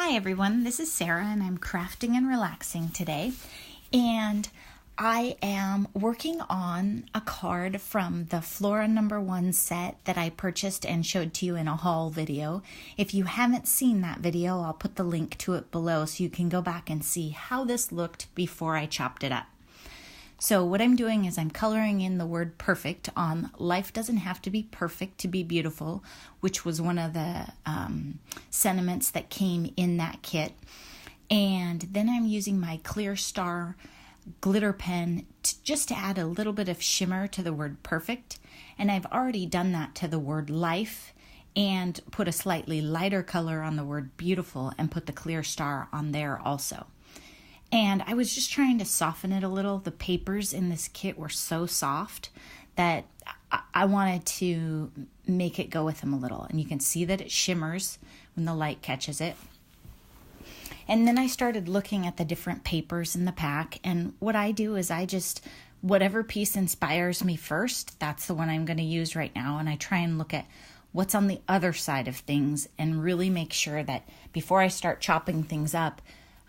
Hi everyone, this is Sarah and I'm crafting and relaxing today, and I am working on a card from the Flora #1 set that I purchased and showed to you in a haul video. If you haven't seen that video, I'll put the link to it below so you can go back and see how this looked before I chopped it up. So what I'm doing is I'm coloring in the word perfect on life doesn't have to be perfect to be beautiful, which was one of the sentiments that came in that kit. And then I'm using my Clear Star glitter pen just to add a little bit of shimmer to the word perfect. And I've already done that to the word life and put a slightly lighter color on the word beautiful and put the clear star on there also. And I was just trying to soften it a little. The papers in this kit were so soft that I wanted to make it go with them a little. And you can see that it shimmers when the light catches it. And then I started looking at the different papers in the pack. And what I do is whatever piece inspires me first, that's the one I'm going to use right now. And I try and look at what's on the other side of things and really make sure that before I start chopping things up,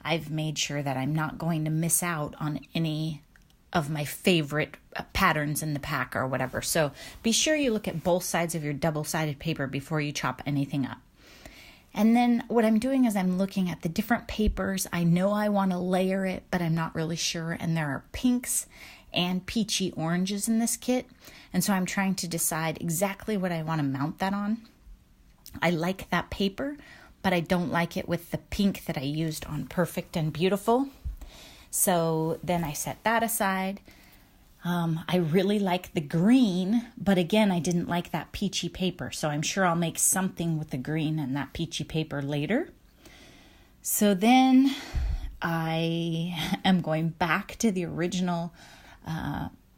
I've made sure that I'm not going to miss out on any of my favorite patterns in the pack or whatever. So be sure you look at both sides of your double-sided paper before you chop anything up. And then what I'm doing is I'm looking at the different papers. I know I want to layer it, but I'm not really sure. And there are pinks and peachy oranges in this kit. And so I'm trying to decide exactly what I want to mount that on. I like that paper, but I don't like it with the pink that I used on Perfect and Beautiful. So then I set that aside. I really like the green, but again, I didn't like that peachy paper. So I'm sure I'll make something with the green and that peachy paper later. So then I am going back to the original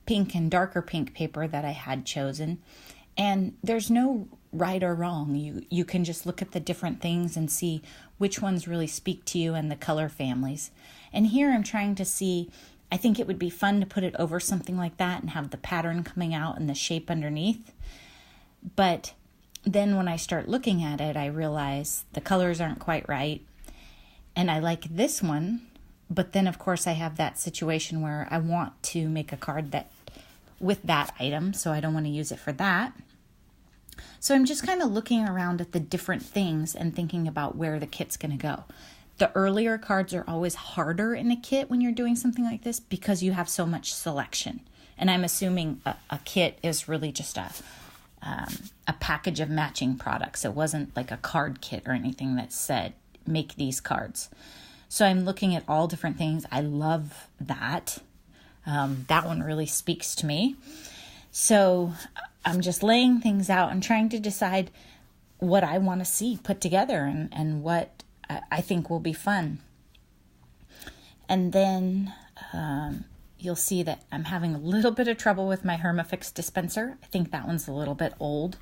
pink and darker pink paper that I had chosen. And there's no right or wrong. You can just look at the different things and see which ones really speak to you and the color families. And here I'm trying to see, I think it would be fun to put it over something like that and have the pattern coming out and the shape underneath. But then when I start looking at it, I realize the colors aren't quite right. And I like this one, but then of course I have that situation where I want to make a card that with that item, so I don't want to use it for that. So I'm just kind of looking around at the different things and thinking about where the kit's going to go. The earlier cards are always harder in a kit when you're doing something like this because you have so much selection. And I'm assuming a kit is really just a package of matching products. It wasn't like a card kit or anything that said, make these cards. So I'm looking at all different things. I love that. That one really speaks to me. So I'm just laying things out and trying to decide what I want to see put together and what I think will be fun. And then you'll see that I'm having a little bit of trouble with my Hermafix dispenser. I think that one's a little bit old.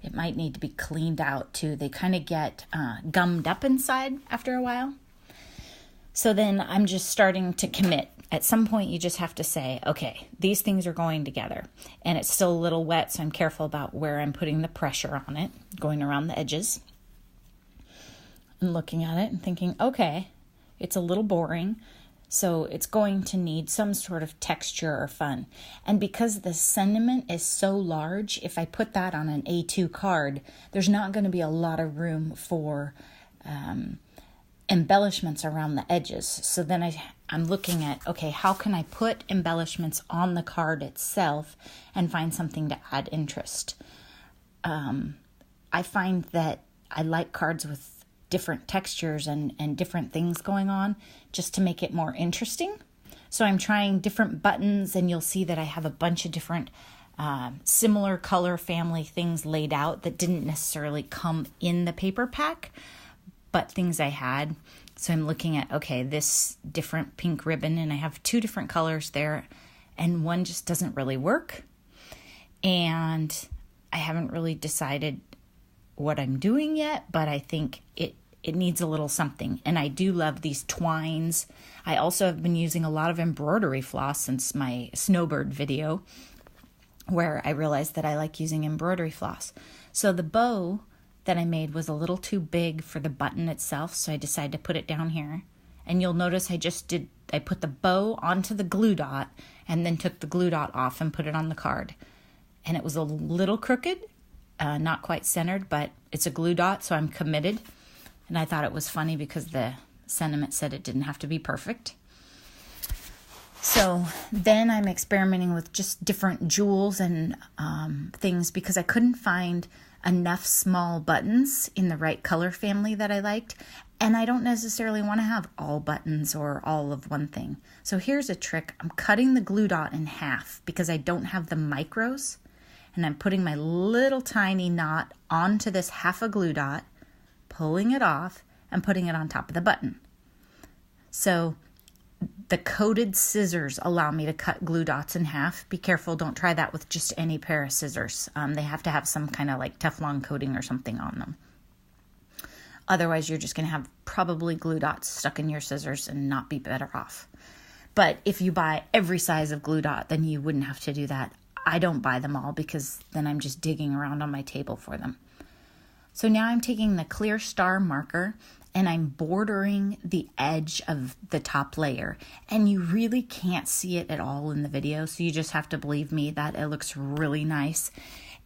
It might need to be cleaned out too. They kind of get gummed up inside after a while. So then I'm just starting to commit. At some point, you just have to say, okay, these things are going together. And it's still a little wet, so I'm careful about where I'm putting the pressure on it, going around the edges. And looking at it and thinking, okay, it's a little boring, so it's going to need some sort of texture or fun. And because the sentiment is so large, if I put that on an A2 card, there's not going to be a lot of room for embellishments around the edges. So then I'm looking at, okay, how can I put embellishments on the card itself and find something to add interest? I find that I like cards with different textures and different things going on just to make it more interesting. So I'm trying different buttons, and you'll see that I have a bunch of different similar color family things laid out that didn't necessarily come in the paper pack, but things I had. So I'm looking at, okay, this different pink ribbon, and I have 2 different colors there, and one just doesn't really work. And I haven't really decided what I'm doing yet, but I think it needs a little something. And I do love these twines. I also have been using a lot of embroidery floss since my snowbird video, where I realized that I like using embroidery floss. So the bow that I made was a little too big for the button itself, so I decided to put it down here. And you'll notice I put the bow onto the glue dot and then took the glue dot off and put it on the card. And it was a little crooked, not quite centered, but it's a glue dot, so I'm committed. And I thought it was funny because the sentiment said it didn't have to be perfect. So then I'm experimenting with just different jewels and things because I couldn't find enough small buttons in the right color family that I liked. And I don't necessarily want to have all buttons or all of one thing. So here's a trick. I'm cutting the glue dot in half because I don't have the micros. And I'm putting my little tiny knot onto this half a glue dot, pulling it off, and putting it on top of the button. So the coated scissors allow me to cut glue dots in half. Be careful, don't try that with just any pair of scissors. They have to have some kind of like Teflon coating or something on them. Otherwise, you're just going to have probably glue dots stuck in your scissors and not be better off. But if you buy every size of glue dot, then you wouldn't have to do that. I don't buy them all because then I'm just digging around on my table for them. So now I'm taking the clear star marker and I'm bordering the edge of the top layer. And you really can't see it at all in the video, so you just have to believe me that it looks really nice.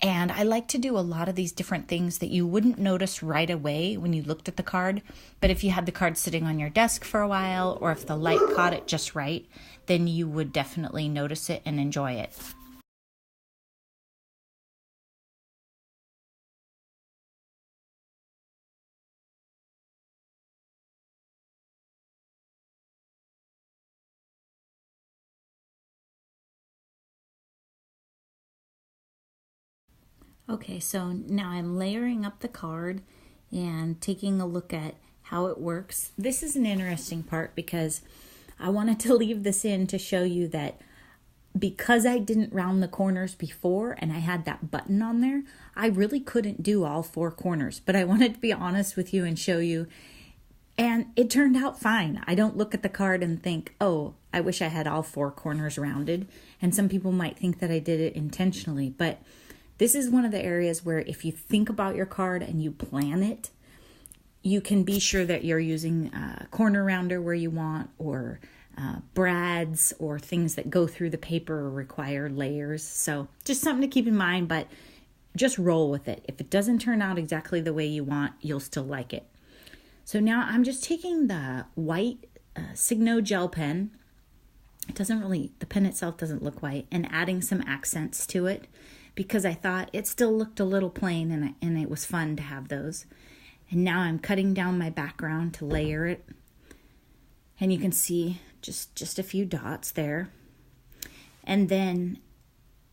And I like to do a lot of these different things that you wouldn't notice right away when you looked at the card. But if you had the card sitting on your desk for a while, or if the light caught it just right, then you would definitely notice it and enjoy it. Okay, so now I'm layering up the card and taking a look at how it works. This is an interesting part because I wanted to leave this in to show you that because I didn't round the corners before and I had that button on there, I really couldn't do all 4 corners. But I wanted to be honest with you and show you, and it turned out fine. I don't look at the card and think, oh, I wish I had all 4 corners rounded. And some people might think that I did it intentionally, but this is one of the areas where if you think about your card and you plan it, you can be sure that you're using a corner rounder where you want, or brads, or things that go through the paper or require layers. So just something to keep in mind, but just roll with it. If it doesn't turn out exactly the way you want, you'll still like it. So now I'm just taking the white Signo gel pen. The pen itself doesn't look white, and adding some accents to it, because I thought it still looked a little plain and it was fun to have those. And now I'm cutting down my background to layer it. And you can see just a few dots there. And then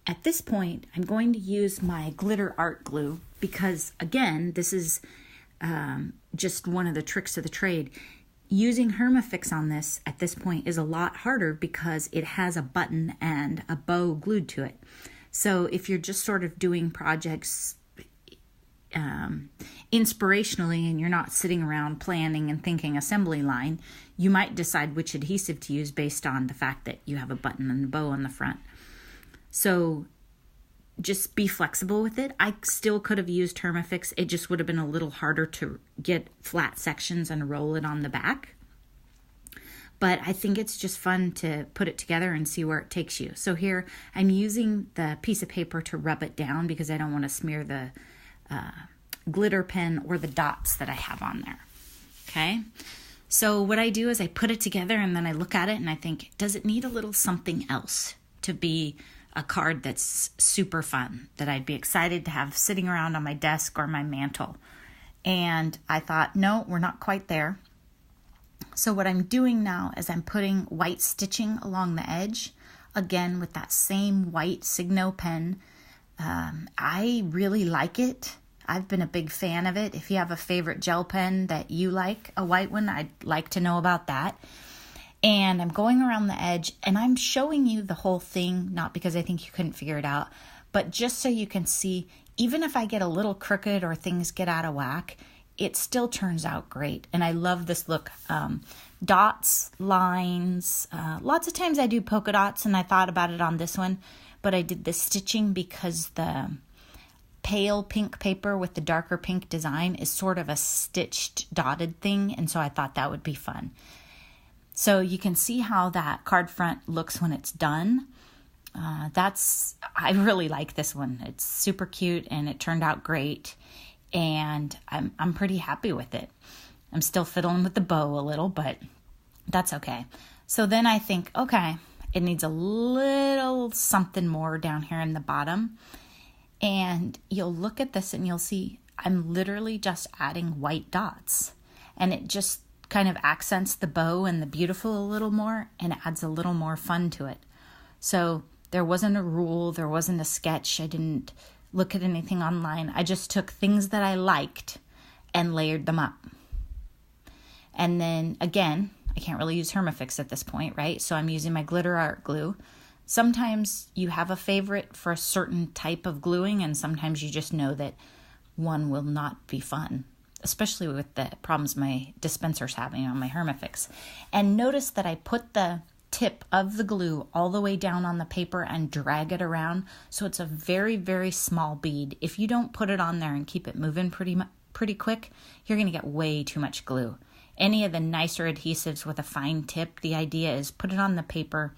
at this point, I'm going to use my glitter art glue because, again, this is just one of the tricks of the trade. Using Hermafix on this at this point is a lot harder because it has a button and a bow glued to it. So if you're just sort of doing projects inspirationally and you're not sitting around planning and thinking assembly line, you might decide which adhesive to use based on the fact that you have a button and a bow on the front. So just be flexible with it. I still could have used Hermafix. It just would have been a little harder to get flat sections and roll it on the back. But I think it's just fun to put it together and see where it takes you. So here I'm using the piece of paper to rub it down because I don't want to smear the glitter pen or the dots that I have on there. Okay. So what I do is I put it together and then I look at it and I think, does it need a little something else to be a card that's super fun, that I'd be excited to have sitting around on my desk or my mantle? And I thought, no, we're not quite there. So what I'm doing now is I'm putting white stitching along the edge, again with that same white Signo pen. I really like it. I've been a big fan of it. If you have a favorite gel pen that you like, a white one, I'd like to know about that. And I'm going around the edge and I'm showing you the whole thing, not because I think you couldn't figure it out, but just so you can see, even if I get a little crooked or things get out of whack, it still turns out great. And I love this look. Dots, lines, lots of times I do polka dots, and I thought about it on this one, but I did the stitching because the pale pink paper with the darker pink design is sort of a stitched dotted thing, and so I thought that would be fun. So you can see how that card front looks when it's done. I really like this one. It's super cute and it turned out great, and I'm pretty happy with it. I'm still fiddling with the bow a little, but that's okay. So then I think, okay, it needs a little something more down here in the bottom. And you'll look at this and you'll see I'm literally just adding white dots. And it just kind of accents the bow and the beautiful a little more and adds a little more fun to it. So there wasn't a rule, there wasn't a sketch. I didn't look at anything online. I just took things that I liked and layered them up. And then again, I can't really use Hermafix at this point, right? So I'm using my glitter art glue. Sometimes you have a favorite for a certain type of gluing, and sometimes you just know that one will not be fun, especially with the problems my dispenser's having on my Hermafix. And notice that I put the tip of the glue all the way down on the paper and drag it around, so it's a very, very small bead. If you don't put it on there and keep it moving pretty quick, you're going to get way too much glue. Any of the nicer adhesives with a fine tip, the idea is put it on the paper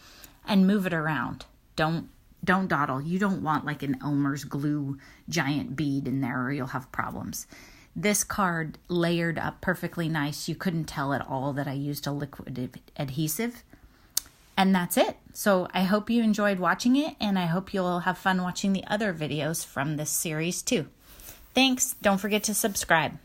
and move it around. Don't dawdle. You don't want like an Elmer's glue giant bead in there or you'll have problems. This card layered up perfectly nice. You couldn't tell at all that I used a liquid adhesive. And that's it. So I hope you enjoyed watching it, and I hope you'll have fun watching the other videos from this series too. Thanks. Don't forget to subscribe.